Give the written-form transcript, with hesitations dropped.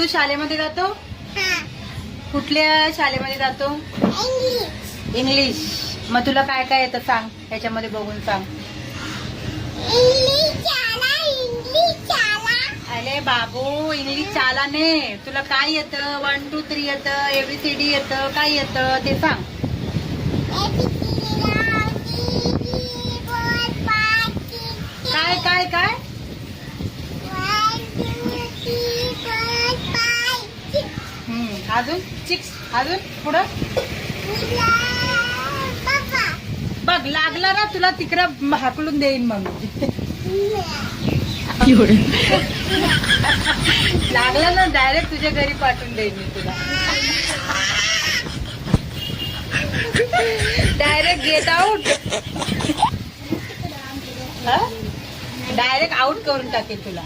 तू शाळेमध्ये जातो? कुठल्या शाळेमध्ये जातो? इंग्लिश. मग तुला काय काय येतं सांग, ह्याच्यामध्ये बघून सांग. अरे बाबू, इंग्लिश चाला ने. तुला काय येतं? 1 2 3 येतं, ABCD येतं, काय येतं ते सांग. काय काय काय? अजून चिक्स, अजून पुढं बघ. लागला ना तुला तिकडं हाकलून देईन मग. लागला ना डायरेक्ट तुझ्या घरी पाठवून देईन मी तुला. Direct get out. Direct out करून टाकेल तुला.